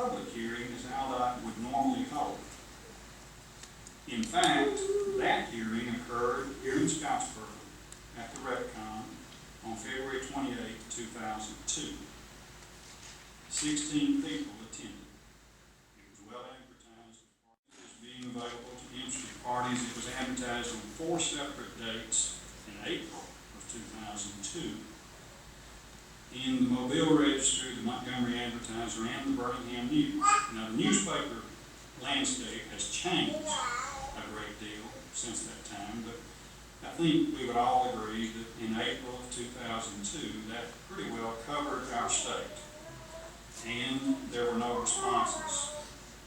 public hearing as ALADOT would normally hold. In fact, that hearing occurred here in Scottsboro at the Retcon on February 28, 2002. 16 people attended. It was well advertised as being available to interested parties. It was advertised on 4 separate dates in April of 2002 in the Mobile Register, the Montgomery Advertiser, and the Birmingham News. Now, the newspaper landscape has changed a great deal since that time, but I think we would all agree that in April of 2002, that pretty well covered our state, and there were no responses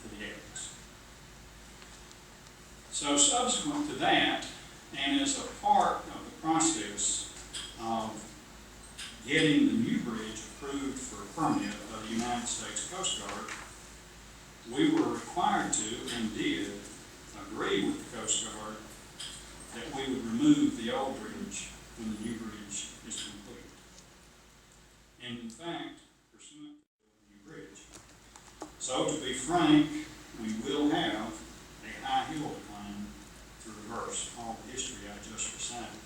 to the ads. So subsequent to that, and as a part of the process of getting the new bridge approved for a permit by the United States Coast Guard, we were required to, and did, agree with the Coast Guard that we would remove the old bridge when the new bridge is complete. And in fact, pursuant to the new bridge. So to be frank, we will have a high hill decline to reverse all the history I just recited.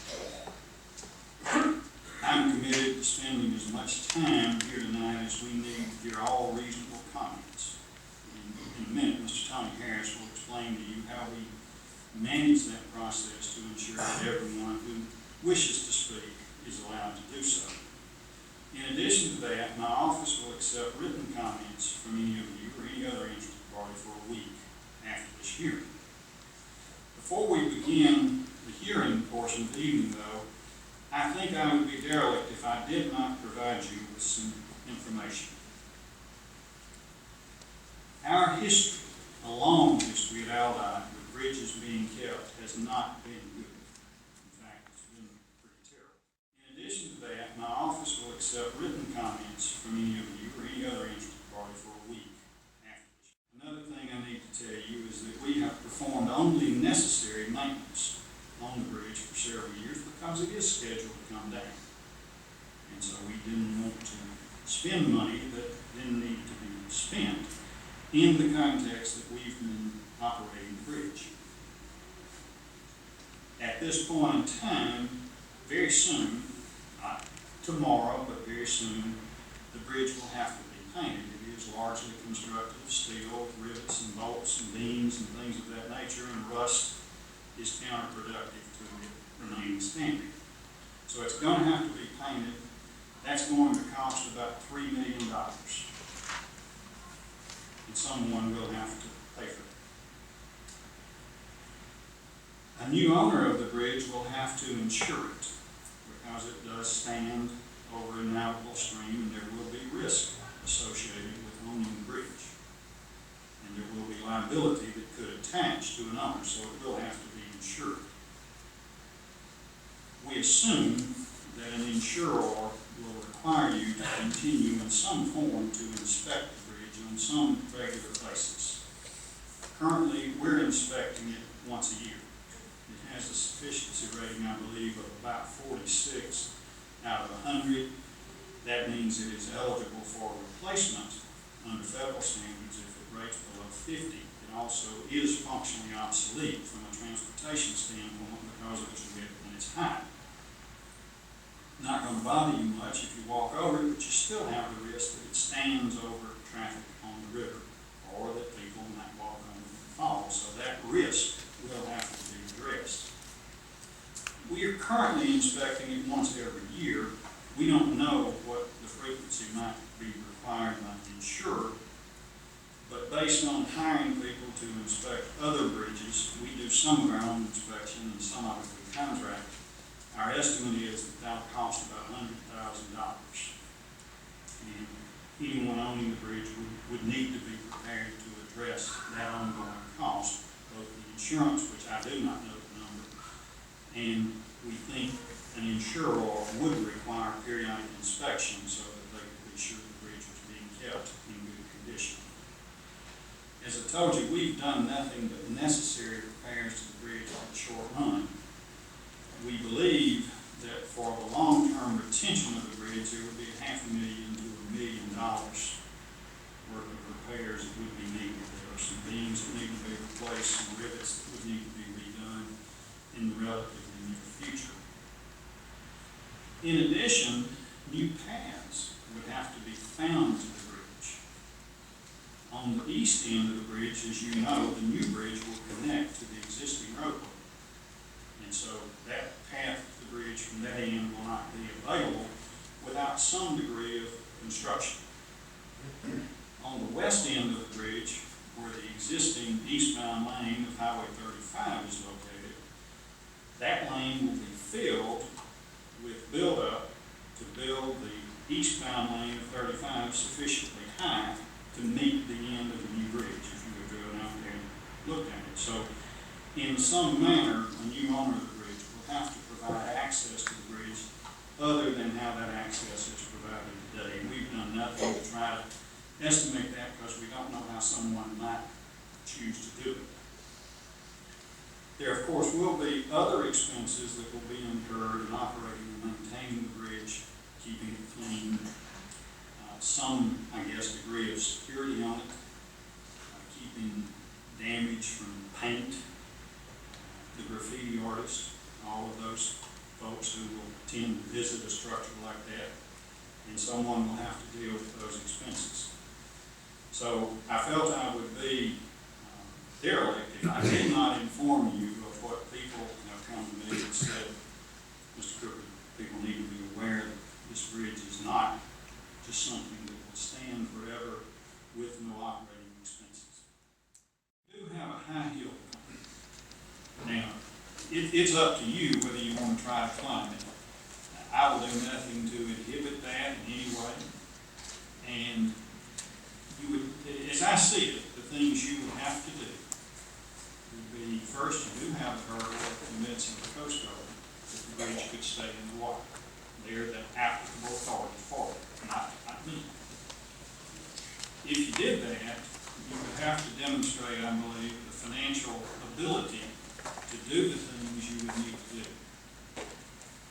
I'm committed to spending as much time here tonight as we need to hear all reasonable comments. In a minute, Mr. Tony Harris will explain to you how we manage that process to ensure that everyone who wishes to speak is allowed to do so. In addition to that, my office will accept written comments from any of you or any other interested party for a week after this hearing. Before we begin the hearing portion of the evening, though, I think I would be derelict if I did not provide you with some information. Our history, a long history at ALADOT with bridges being kept, has not been good. In fact, it's been pretty terrible. In addition to that, my office will accept written comments from any of you or any other interested party for a week after this. Another thing I need to tell you is that we have performed only necessary maintenance on the bridge for several years because it is scheduled to come down. And so we didn't want to spend money that didn't need to be spent in the context that we've been operating the bridge. At this point in time, very soon, not tomorrow, but very soon, the bridge will have to be painted. It is largely constructed of steel, rivets and bolts and beams and things of that nature, and rust is counterproductive to it remaining standing. So it's going to have to be painted. That's going to cost about $3 million. And someone will have to pay for it. A new owner of the bridge will have to insure it because it does stand over a navigable stream, and there will be risk associated with owning the bridge. And there will be liability that could attach to an owner, so it will have to be insured. We assume that an insurer will require you to continue in some form to inspect the bridge on some regular basis. Currently, we're inspecting it once a year. It has a sufficiency rating, I believe, of about 46 out of 100. That means it is eligible for replacement under federal standards if it rates below 50. It also is functionally obsolete from a transportation standpoint because of its width and its height. Not going to bother you much if you walk over it, but you still have the risk that it stands over traffic on the river, or that people might walk over and fall. So that risk will have to be addressed. We are currently inspecting it once every year. We don't know what the frequency might be required by the insurer, but based on hiring people to inspect other bridges, we do some of our own inspection and some of it we contract. Our estimate is that that'll cost about $100,000. And anyone owning the bridge would need to be prepared to address that ongoing cost, both the insurance, which I do not know the number, and we think an insurer would require periodic inspection so that they could be sure the bridge was being kept in good condition. As I told you, we've done nothing but necessary repairs to the bridge in the short run. We believe that for the long-term retention of the bridge, there would be $500,000 to $1 million worth of repairs addition, new paths would have to be found to the bridge. On the east end of the bridge, as you know, the new bridge will connect to the existing roadway. And so that path to the bridge from that end will not be available without some degree of construction. On the west end of the bridge, where the existing eastbound lane of Highway 35 is located, that lane will be filled with buildup to build the eastbound lane of 35 sufficiently high to meet the end of the new bridge, if you were driven out there and looked at it. So, in some manner, a new owner of the bridge will have to provide access to the bridge other than how that access is provided today. We've done nothing to try to estimate that because we don't know how someone might choose to do it. There, of course, will be other expenses that will be incurred in operating and maintaining the bridge, keeping it clean, some, I guess, degree of security on it, keeping damage from paint, the graffiti artists, all of those folks who will tend to visit a structure like that, and someone will have to deal with those expenses. So I felt I would be derelict if I did not inform you of what people have come to me and said, Mr. Cooper, people need to be aware that this bridge is not just something that will stand forever with no operating expenses. We do have a high hill climb. Now, it's up to you whether you want to try to climb it. I will do nothing to inhibit that in any way. And you would, as I see it, the things you would have to do would be, first, you do have the hurdle of convincing the Coast Guard that the bridge could stay in the water. They're the applicable authority for it, not me. If you did that, you would have to demonstrate, I believe, the financial ability to do the things you would need to do.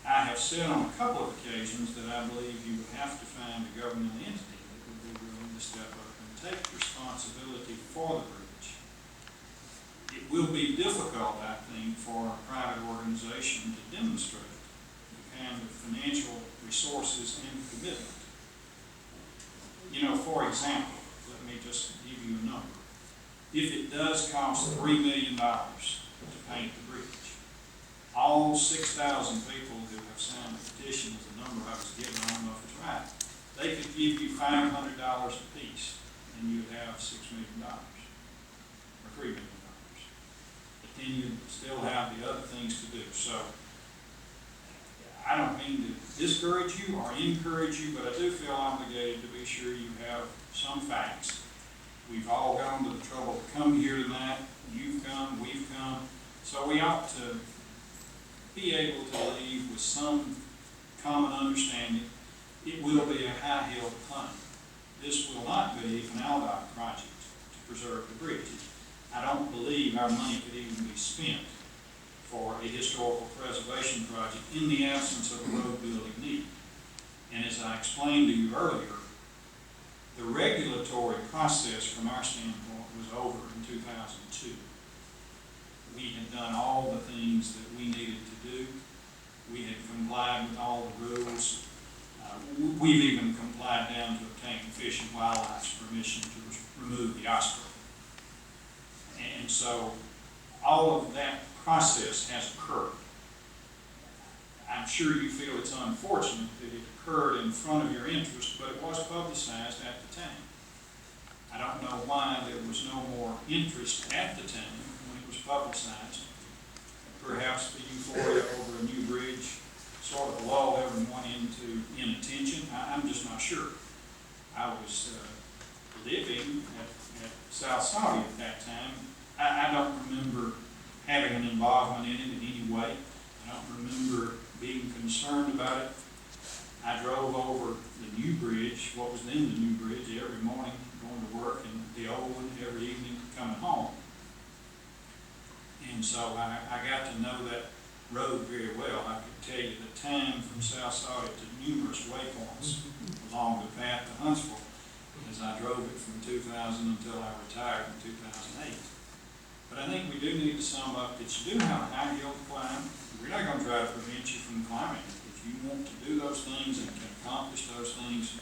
I have said on a couple of occasions that I believe you would have to find a governmental entity that would be willing to step up and take responsibility for the bridge. It will be difficult, I think, for a private organization to demonstrate the kind of financial resources and commitment. You know, for example, let me just give you a number. If it does cost $3 million to paint the bridge, all 6,000 people who have signed the petition is the number I was given, I don't know if it's right, they could give you $500 apiece, and you'd have $6 million, or $3 million. But then you'd still have the other things to do. So, I don't mean to discourage you or encourage you, but I do feel obligated to be sure you have some facts. We've all gone to the trouble to come here tonight. You've come, we've come. So we ought to be able to leave with some common understanding. It will be a high hill to climb. This will not be an ALADOT project to preserve the bridge. I don't believe our money could even be spent for a historical preservation project in the absence of a road building need. And as I explained to you earlier, the regulatory process from our standpoint was over in 2002. We had done all the things that we needed to do. We had complied with all the rules. We've even complied down to obtaining Fish and Wildlife's permission to remove the osprey. And so all of that process has occurred. I'm sure you feel it's unfortunate that it occurred in front of your interest, but it was publicized at the time. I don't know why there was no more interest at the time when it was publicized. Perhaps the euphoria over a new bridge sort of lulled everyone into inattention. I'm just not sure. I was living at South Saudi at that time. I don't remember having an involvement in it in any way. I don't remember being concerned about it. I drove over the new bridge, what was then the new bridge, every morning going to work, and the old one every evening coming home. And so I got to know that road very well. I could tell you the time from South Saudi to numerous waypoints along the path to Huntsville as I drove it from 2000 until I retired in 2008. But I think we do need to sum up that you do have a high hill to climb. We're not going to try to prevent you from climbing it. If if you want to do those things and can accomplish those things,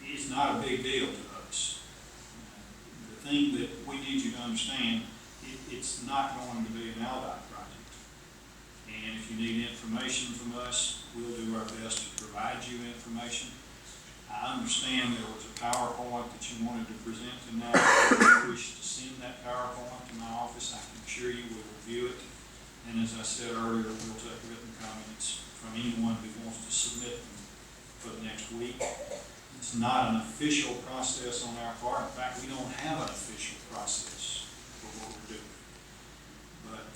it's not a big deal to us. The thing that we need you to understand, it's not going to be an ALADOT project. And if you need information from us, we'll do our best to provide you information. I understand there was a PowerPoint that you wanted to present tonight. If you wish to send that PowerPoint to my office, I can assure you we'll review it. And as I said earlier, we'll take written comments from anyone who wants to submit them for the next week. It's not an official process on our part. In fact, we don't have an official process for what we're doing. But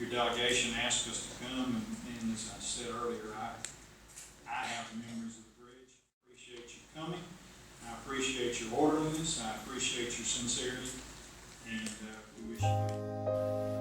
your delegation asked us to come, and as I said earlier, I have memories of the bridge. I appreciate you coming. I appreciate your orderliness. I appreciate your sincerity. And we wish you good.